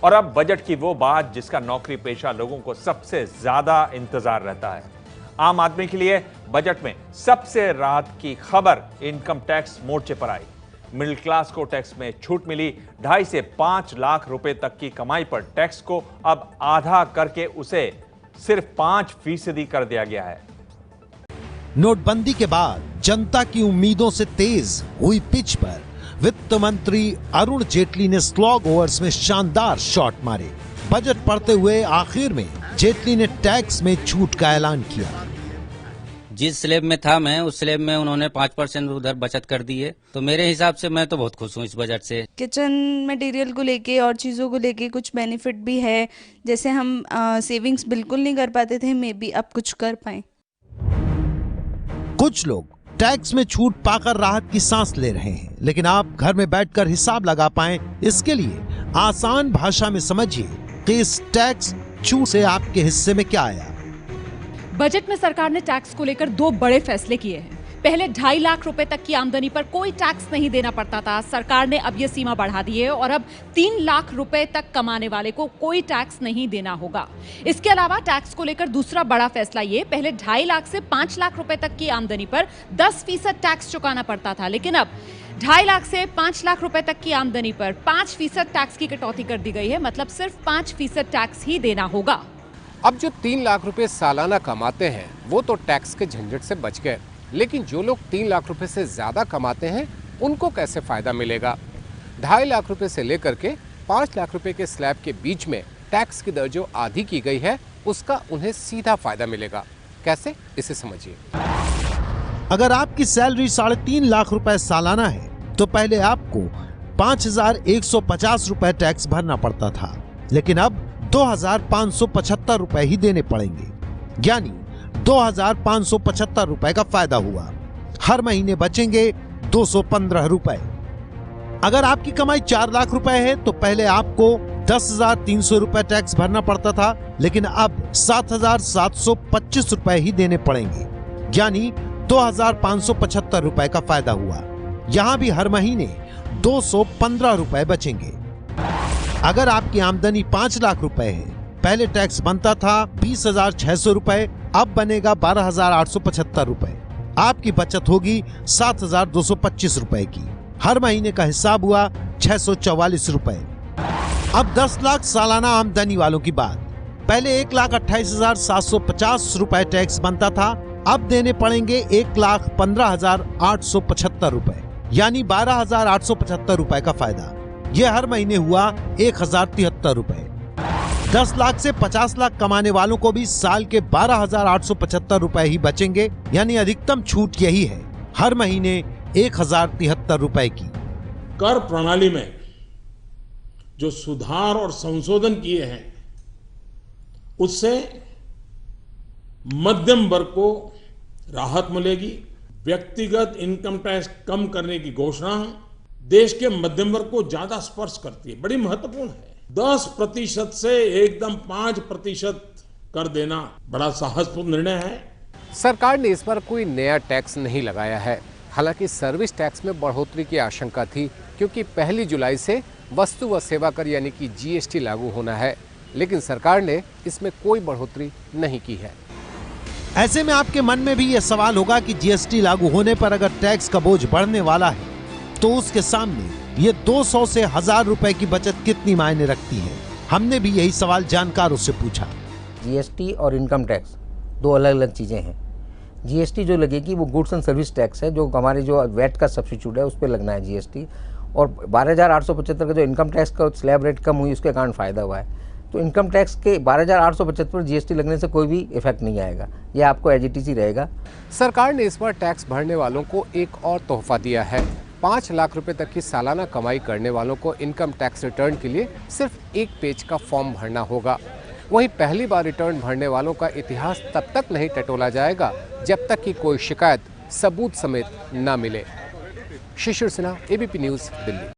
और अब बजट की वो बात जिसका नौकरी पेशा लोगों को सबसे ज्यादा इंतजार रहता है। आम आदमी के लिए बजट में सबसे राहत की खबर इनकम टैक्स मोर्चे पर आई। मिडिल क्लास को टैक्स में छूट मिली। 2.5 से 5 लाख रुपए तक की कमाई पर टैक्स को अब आधा करके उसे सिर्फ 5% कर दिया गया है। नोटबंदी के बाद जनता की उम्मीदों से तेज हुई पिच पर वित्त मंत्री अरुण जेटली ने स्लॉग ओवर्स में शानदार शॉट मारे। बजट पढ़ते हुए आखिर में जेटली ने टैक्स में छूट का ऐलान किया। जिस स्लैब में था मैं, उस स्लैब में उन्होंने 5% उधर बचत कर दी है, तो मेरे हिसाब से मैं तो बहुत खुश हूँ इस बजट से। किचन मटेरियल को लेके और चीज़ों को लेके कुछ बेनिफिट भी है, जैसे हम सेविंग्स बिल्कुल नहीं कर पाते थे, मे बी अब कुछ कर पाए। कुछ लोग टैक्स में छूट पाकर राहत की सांस ले रहे हैं, लेकिन आप घर में बैठकर हिसाब लगा पाएं, इसके लिए आसान भाषा में समझिए कि इस टैक्स छूट से आपके हिस्से में क्या आया। बजट में सरकार ने टैक्स को लेकर 2 बड़े फैसले किए हैं। पहले 2.5 लाख रुपए तक की आमदनी पर कोई टैक्स नहीं देना पड़ता था, सरकार ने अब यह सीमा बढ़ा दी है और अब 3 लाख रुपए तक कमाने वाले को कोई टैक्स नहीं देना होगा। इसके अलावा टैक्स को लेकर दूसरा बड़ा फैसला ये, पहले 2.5 लाख से 5 लाख रुपए तक की आमदनी पर 10% टैक्स चुकाना पड़ता था, लेकिन अब 2.5 लाख से 5 लाख रुपए तक की आमदनी पर 5% टैक्स की कटौती कर दी गई है, मतलब सिर्फ 5% टैक्स ही देना होगा। अब जो 3 लाख रुपए सालाना कमाते हैं वो तो टैक्स के झंझट से बच गए, लेकिन जो लोग 3 लाख रुपए से ज्यादा कमाते हैं उनको कैसे फायदा मिलेगा? 2.5 लाख रुपए से लेकर के 5 लाख रुपए के स्लैब के बीच में टैक्स की दर जो आधी की गई है उसका उन्हें सीधा फायदा मिलेगा। कैसे, इसे समझिए। अगर आपकी सैलरी 3.5 लाख रुपए सालाना है तो पहले आपको 5,150 रुपए टैक्स भरना पड़ता था, लेकिन अब 2,575 रुपए ही देने पड़ेंगे, यानी 2,575 रुपए का फायदा हुआ। हर महीने बचेंगे 215 रुपए। अगर आपकी कमाई 4 लाख रुपए है तो पहले आपको 10,300 रुपए टैक्स भरना पड़ता था, लेकिन अब 7,725 रुपए ही देने पड़ेंगे, यानी 2,575 रुपए का फायदा हुआ। यहां भी हर महीने 215 रुपए बचेंगे। अगर आपकी आमदनी 5 लाख रुपए है, पहले टैक्स बनता था 20,600 रुपए, अब बनेगा 12,875 रुपए। आपकी बचत होगी 7,225 रुपए की। हर महीने का हिसाब हुआ 644 रुपए। अब 10 लाख सालाना आमदनी वालों की बात। पहले 1,28,750 रुपए टैक्स बनता था, अब देने पड़ेंगे 1,15,875 रुपए, यानी 12,875 रुपए का फायदा। यह हर महीने हुआ 1,073 रुपए। 10 लाख से 50 लाख कमाने वालों को भी साल के 12,875 रुपए ही बचेंगे, यानी अधिकतम छूट यही है, हर महीने 1,073 रुपए की। कर प्रणाली में जो सुधार और संशोधन किए हैं उससे मध्यम वर्ग को राहत मिलेगी। व्यक्तिगत इनकम टैक्स कम करने की घोषणा देश के मध्यम वर्ग को ज्यादा स्पर्श करती है, बड़ी महत्वपूर्ण है। 10% से एकदम 5% कर देना बड़ा साहसपूर्ण निर्णय है। सरकार ने इस बार कोई नया टैक्स नहीं लगाया है। हालांकि सर्विस टैक्स में बढ़ोतरी की आशंका थी, क्योंकि 1 जुलाई से वस्तु व सेवा कर यानी कि GST लागू होना है, लेकिन सरकार ने इसमें कोई बढ़ोतरी नहीं की है। ऐसे में आपके मन में भी यह सवाल होगा कि GST लागू होने पर अगर टैक्स का बोझ बढ़ने वाला है तो उसके सामने ये 200 से 1,000 रुपए की बचत कितनी मायने रखती है। हमने भी यही सवाल जानकारों से पूछा। GST और इनकम टैक्स 2 अलग अलग चीज़ें हैं। GST जो लगेगी वो गुड्स एंड सर्विस टैक्स है, जो हमारे जो वैट का सब्स्टिट्यूट है उस पर लगना है GST, और 12,875 का जो इनकम टैक्स का स्लैब रेट कम हुई उसके कारण फ़ायदा हुआ है। तो इनकम टैक्स के 12,875 पर GST लगने से कोई भी इफेक्ट नहीं आएगा, ये आपको एज इट इज ही रहेगा। सरकार ने इस बार टैक्स भरने वालों को एक और तोहफा दिया है। 5 लाख रुपए तक की सालाना कमाई करने वालों को इनकम टैक्स रिटर्न के लिए सिर्फ 1 पेज का फॉर्म भरना होगा। वहीं पहली बार रिटर्न भरने वालों का इतिहास तब तक नहीं टटोला जाएगा जब तक कि कोई शिकायत सबूत समेत न मिले। Shishir Sinha, ABP news, Delhi.